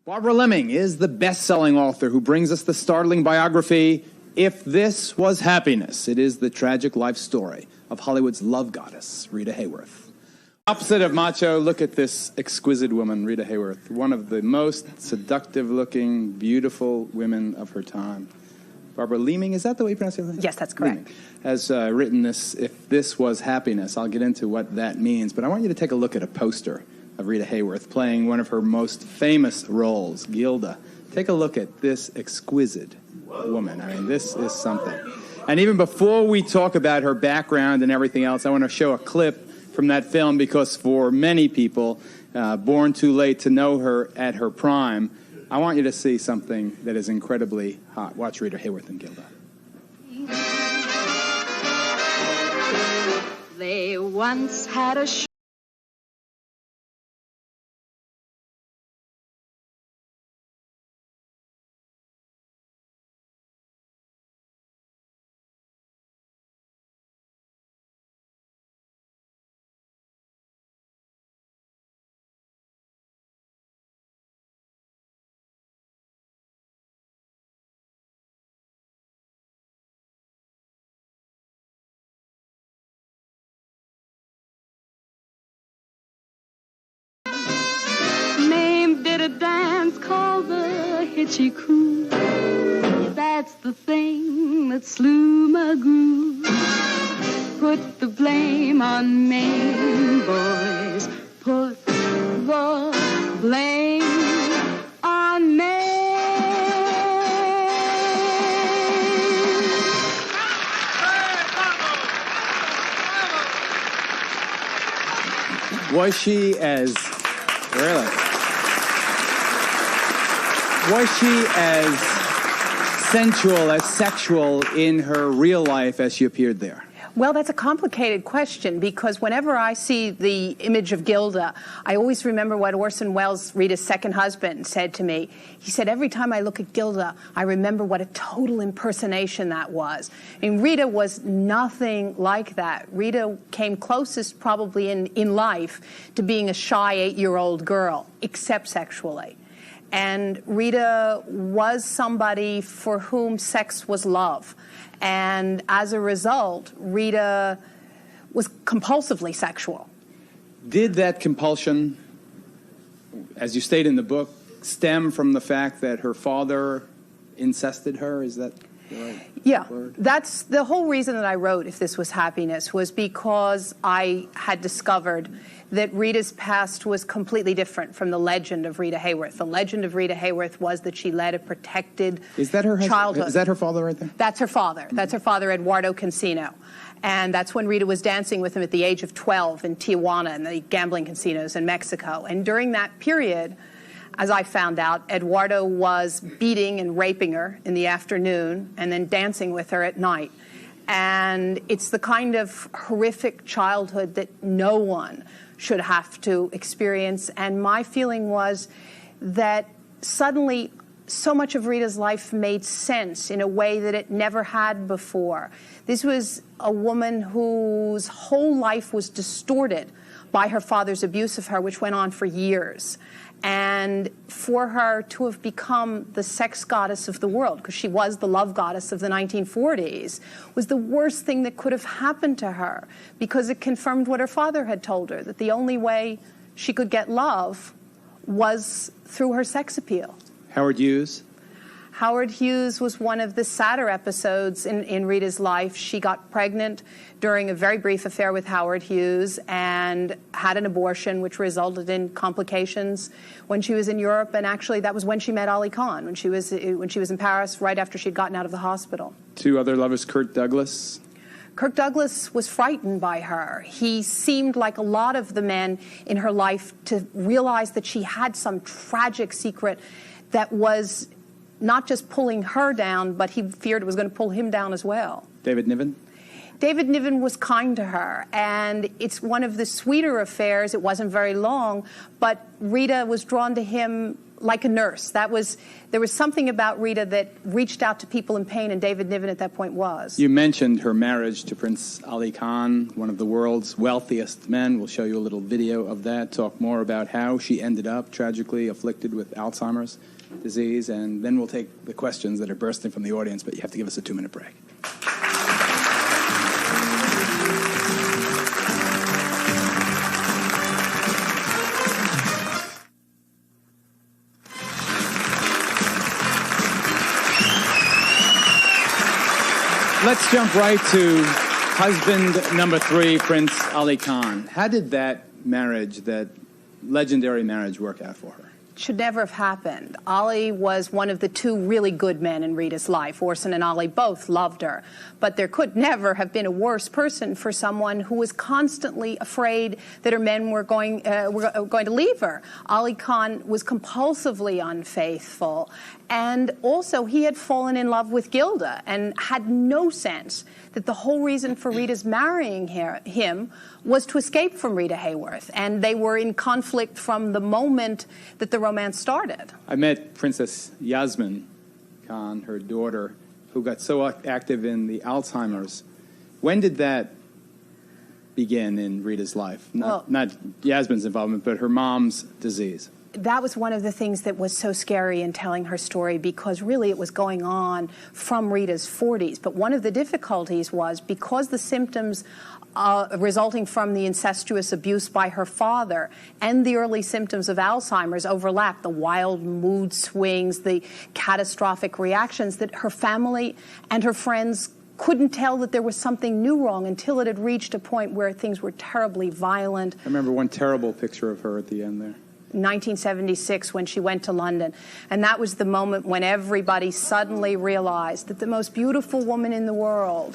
Barbara Leaming is the best-selling author who brings us the startling biography, If This Was Happiness. It is the tragic life story of Hollywood's love goddess, Rita Hayworth. Opposite of macho, look at this exquisite woman, Rita Hayworth, one of the most seductive-looking, beautiful women of her time. Barbara Leaming, is that the way you pronounce it? Yes, that's correct. Leaming has written this, If This Was Happiness. I'll get into what that means, but I want you to take a look at a poster of Rita Hayworth playing one of her most famous roles, Gilda. Take a look at this exquisite woman. I mean, this is something. And even before we talk about her background and everything else, I want to show a clip from that film because for many people, born too late to know her at her prime, I want you to see something that is incredibly hot. Watch Rita Hayworth and Gilda. They once had a dance called the Hitchy Coo. That's the thing that slew my groove. Put the blame on Maine boys. Put the blame on Maine. Was she as... Really? Was she as sensual, as sexual in her real life as she appeared there? Well, that's a complicated question because whenever I see the image of Gilda, I always remember what Orson Welles, Rita's second husband, said to me. He said, every time I look at Gilda, I remember what a total impersonation that was. And Rita was nothing like that. Rita came closest probably in life to being a shy 8-year-old girl, except sexually. And Rita was somebody for whom sex was love. And as a result, Rita was compulsively sexual. Did that compulsion, as you state in the book, stem from the fact that her father incested her? Is that the right word? That's the whole reason that I wrote If This Was Happiness, was because I had discovered that Rita's past was completely different from the legend of Rita Hayworth. The legend of Rita Hayworth was that she led a protected childhood. Is that her father right there? That's her father. Mm-hmm. That's her father, Eduardo Cancino. And that's when Rita was dancing with him at the age of 12 in Tijuana in the gambling casinos in Mexico. And during that period, as I found out, Eduardo was beating and raping her in the afternoon and then dancing with her at night. And it's the kind of horrific childhood that no one should have to experience. And my feeling was that suddenly so much of Rita's life made sense in a way that it never had before. This was a woman whose whole life was distorted by her father's abuse of her, which went on for years. And for her to have become the sex goddess of the world, because she was the love goddess of the 1940s, was the worst thing that could have happened to her, because it confirmed what her father had told her, that the only way she could get love was through her sex appeal. Howard Hughes? Howard Hughes was one of the sadder episodes in Rita's life. She got pregnant during a very brief affair with Howard Hughes and had an abortion, which resulted in complications when she was in Europe. And actually, that was when she met Ali Khan, when she was in Paris, right after she'd gotten out of the hospital. Two other lovers, Kirk Douglas? Kirk Douglas was frightened by her. He seemed, like a lot of the men in her life, to realize that she had some tragic secret that was not just pulling her down, but he feared it was going to pull him down as well. David Niven? David Niven was kind to her, and it's one of the sweeter affairs. It wasn't very long, but Rita was drawn to him like a nurse. There was something about Rita that reached out to people in pain, and David Niven at that point was. You mentioned her marriage to Prince Ali Khan, one of the world's wealthiest men. We'll show you a little video of that, talk more about how she ended up tragically afflicted with Alzheimer's disease, and then we'll take the questions that are bursting from the audience, but you have to give us a 2-minute break. Let's jump right to husband number 3, Prince Ali Khan. How did that marriage, that legendary marriage, work out for her? Should never have happened. Ali was one of the 2 really good men in Rita's life. Orson and Ali both loved her. But there could never have been a worse person for someone who was constantly afraid that her men were going to leave her. Ali Khan was compulsively unfaithful. And also, he had fallen in love with Gilda and had no sense that the whole reason for Rita's marrying him was to escape from Rita Hayworth. And they were in conflict from the moment that the romance started. I met Princess Yasmin Khan, her daughter, who got so active in the Alzheimer's. When did that begin in Rita's life? Not Yasmin's involvement, but her mom's disease. That was one of the things that was so scary in telling her story, because really it was going on from Rita's 40s. But one of the difficulties was because the symptoms resulting from the incestuous abuse by her father and the early symptoms of Alzheimer's overlapped, the wild mood swings, the catastrophic reactions, that her family and her friends couldn't tell that there was something new wrong until it had reached a point where things were terribly violent. I remember one terrible picture of her at the end there. 1976, when she went to London. And that was the moment when everybody suddenly realized that the most beautiful woman in the world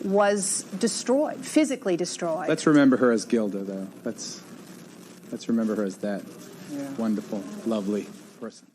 was destroyed, physically destroyed. Let's remember her as Gilda, though. Let's remember her as that wonderful, lovely person.